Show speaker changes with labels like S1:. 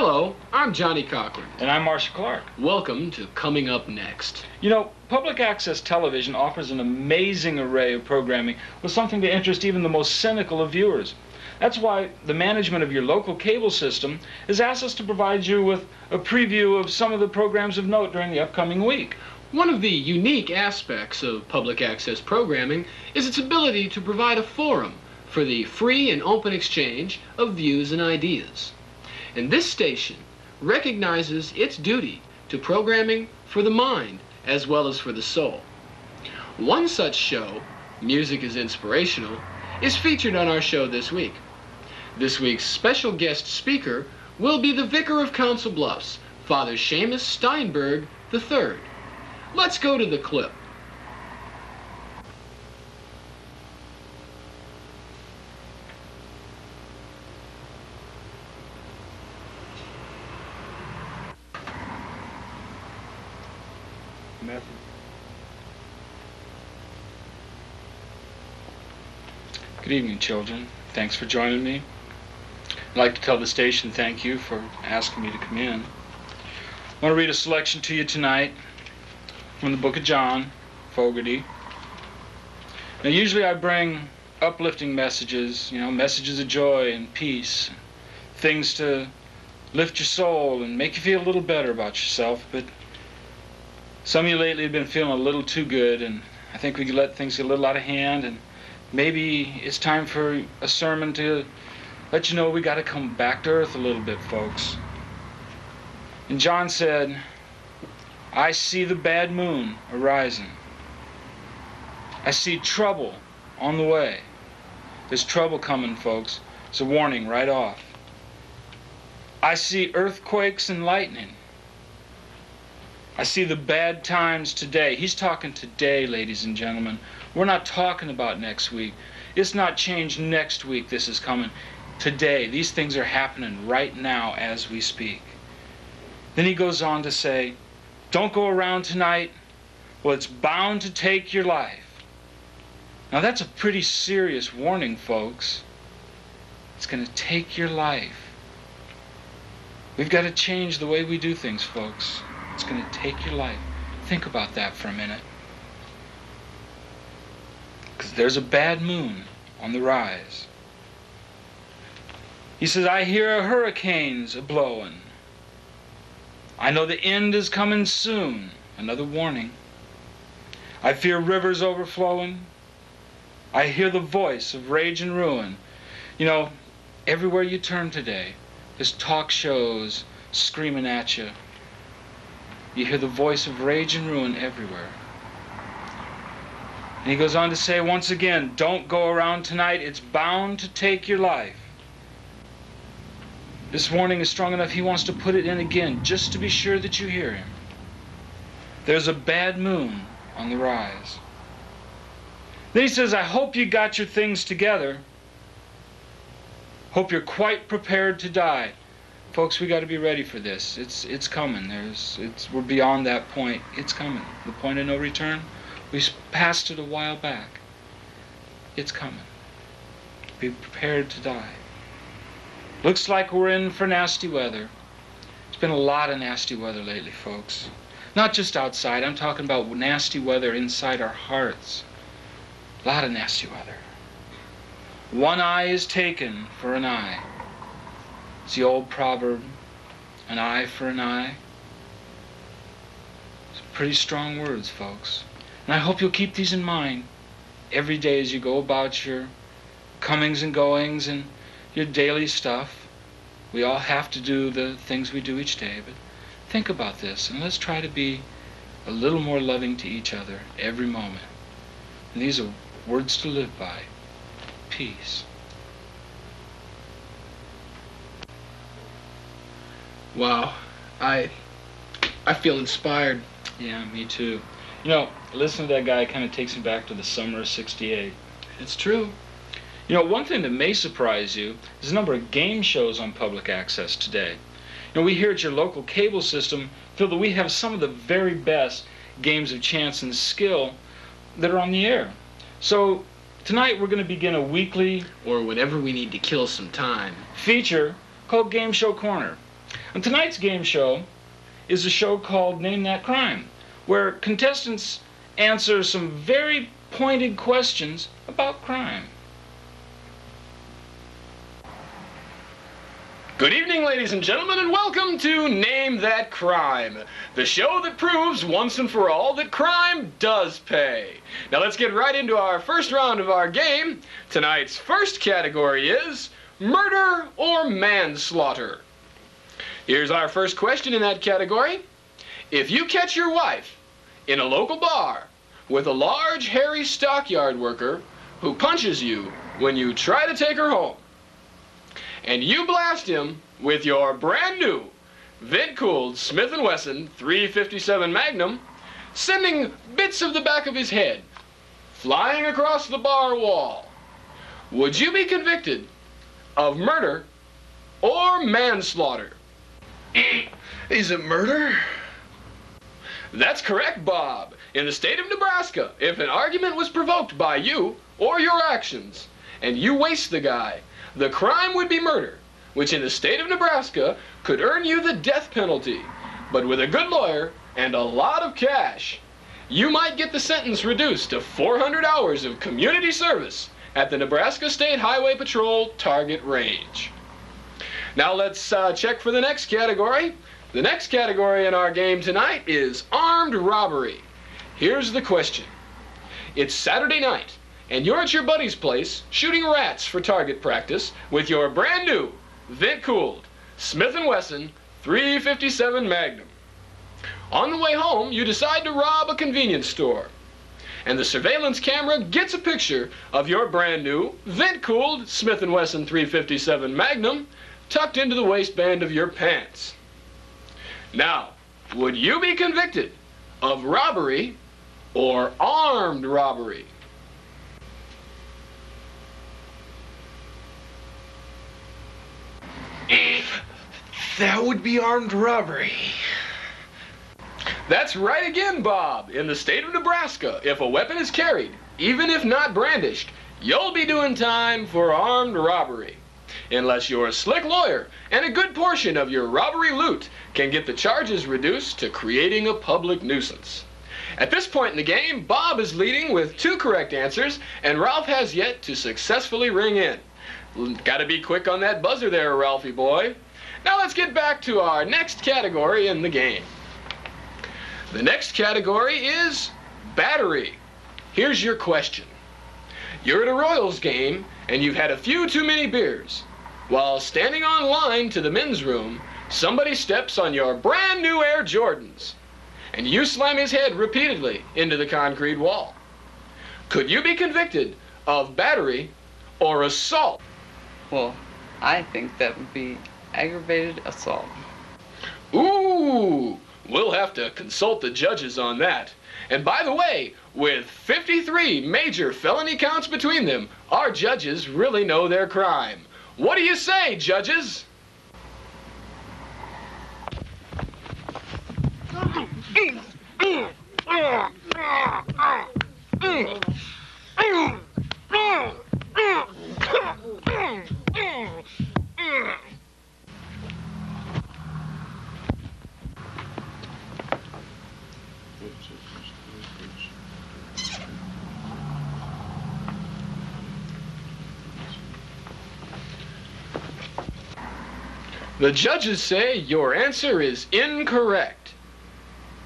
S1: Hello, I'm Johnny Cochran.
S2: And I'm Marcia Clark.
S1: Welcome to Coming Up Next.
S2: You know, public access television offers an amazing array of programming with something to interest even the most cynical of viewers. That's why the management of your local cable system has asked us to provide you with a preview of some of the programs of note during the upcoming week.
S1: One of the unique aspects of public access programming is its ability to provide a forum for the free and open exchange of views and ideas. And this station recognizes its duty to programming for the mind as well as for the soul. One such show, Music is Inspirational, is featured on our show this week. This week's special guest speaker will be the Vicar of Council Bluffs, Father Seamus Steinberg III. Let's go to the clip.
S2: Method. Good evening, children. Thanks for joining me. I'd like to tell the station thank you for asking me to come in. I want to read a selection to you tonight from the book of John, Fogarty. Now, usually I bring uplifting messages, messages of joy and peace, things to lift your soul and make you feel a little better about yourself, but some of you lately have been feeling a little too good, and I think we can let things get a little out of hand, and maybe it's time for a sermon to let you know we got to come back to earth a little bit, folks. And John said, I see the bad moon arising. I see trouble on the way. There's trouble coming, folks. It's a warning right off. I see earthquakes and lightning. I see the bad times today. He's talking today, ladies and gentlemen. We're not talking about next week. It's not changed next week. This is coming today. These things are happening right now as we speak. Then he goes on to say, don't go around tonight. Well, it's bound to take your life. Now that's a pretty serious warning, folks. It's going to take your life. We've got to change the way we do things, folks. It's going to take your life. Think about that for a minute. Because there's a bad moon on the rise. He says, I hear hurricanes a-blowing. I know the end is coming soon. Another warning. I fear rivers overflowing. I hear the voice of rage and ruin. Everywhere you turn today, there's talk shows screaming at you. You hear the voice of rage and ruin everywhere. And he goes on to say, once again, don't go around tonight. It's bound to take your life. This warning is strong enough, he wants to put it in again, just to be sure that you hear him. There's a bad moon on the rise. Then he says, I hope you got your things together. Hope you're quite prepared to die. Folks, we got to be ready for this. It's coming. We're beyond that point. It's coming. The point of no return. We passed it a while back. It's coming. Be prepared to die. Looks like we're in for nasty weather. There's been a lot of nasty weather lately, folks. Not just outside. I'm talking about nasty weather inside our hearts. A lot of nasty weather. One eye is taken for an eye. It's the old proverb, an eye for an eye. It's pretty strong words, folks. And I hope you'll keep these in mind every day as you go about your comings and goings and your daily stuff. We all have to do the things we do each day, but think about this and let's try to be a little more loving to each other every moment. And these are words to live by. Peace.
S1: Wow, I feel inspired.
S2: Yeah, me too. Listening to that guy kind of takes me back to the summer of '68.
S1: It's true.
S2: One thing that may surprise you is the number of game shows on public access today. We here at your local cable system feel that we have some of the very best games of chance and skill that are on the air. So tonight we're going to begin a weekly,
S1: or whenever we need to kill some time,
S2: feature called Game Show Corner. And tonight's game show is a show called Name That Crime, where contestants answer some very pointed questions about crime.
S1: Good evening, ladies and gentlemen, and welcome to Name That Crime, the show that proves once and for all that crime does pay. Now let's get right into our first round of our game. Tonight's first category is murder or manslaughter. Here's our first question in that category. If you catch your wife in a local bar with a large, hairy stockyard worker who punches you when you try to take her home, and you blast him with your brand new vent-cooled Smith & Wesson 357 Magnum, sending bits of the back of his head flying across the bar wall, would you be convicted of murder or manslaughter?
S3: Is it murder?
S1: That's correct, Bob. In the state of Nebraska, if an argument was provoked by you or your actions, and you waste the guy, the crime would be murder, which in the state of Nebraska could earn you the death penalty. But with a good lawyer and a lot of cash, you might get the sentence reduced to 400 hours of community service at the Nebraska State Highway Patrol target range. Now let's check for the next category. The next category in our game tonight is armed robbery. Here's the question. It's Saturday night, and you're at your buddy's place shooting rats for target practice with your brand new vent-cooled Smith & Wesson 357 Magnum. On the way home, you decide to rob a convenience store, and the surveillance camera gets a picture of your brand new vent-cooled Smith & Wesson 357 Magnum tucked into the waistband of your pants. Now, would you be convicted of robbery or armed robbery?
S3: That would be armed robbery.
S1: That's right again, Bob. In the state of Nebraska, if a weapon is carried, even if not brandished, you'll be doing time for armed robbery. Unless you're a slick lawyer and a good portion of your robbery loot can get the charges reduced to creating a public nuisance. At this point in the game, Bob is leading with 2 correct answers, and Ralph has yet to successfully ring in. Gotta be quick on that buzzer there, Ralphie boy. Now let's get back to our next category in the game. The next category is battery. Here's your question. You're at a Royals game and you've had a few too many beers. While standing on line to the men's room, somebody steps on your brand new Air Jordans, and you slam his head repeatedly into the concrete wall. Could you be convicted of battery or assault?
S4: Well, I think that would be aggravated assault.
S1: Ooh, we'll have to consult the judges on that. And by the way, with 53 major felony counts between them, our judges really know their crime. What do you say, judges? The judges say your answer is incorrect.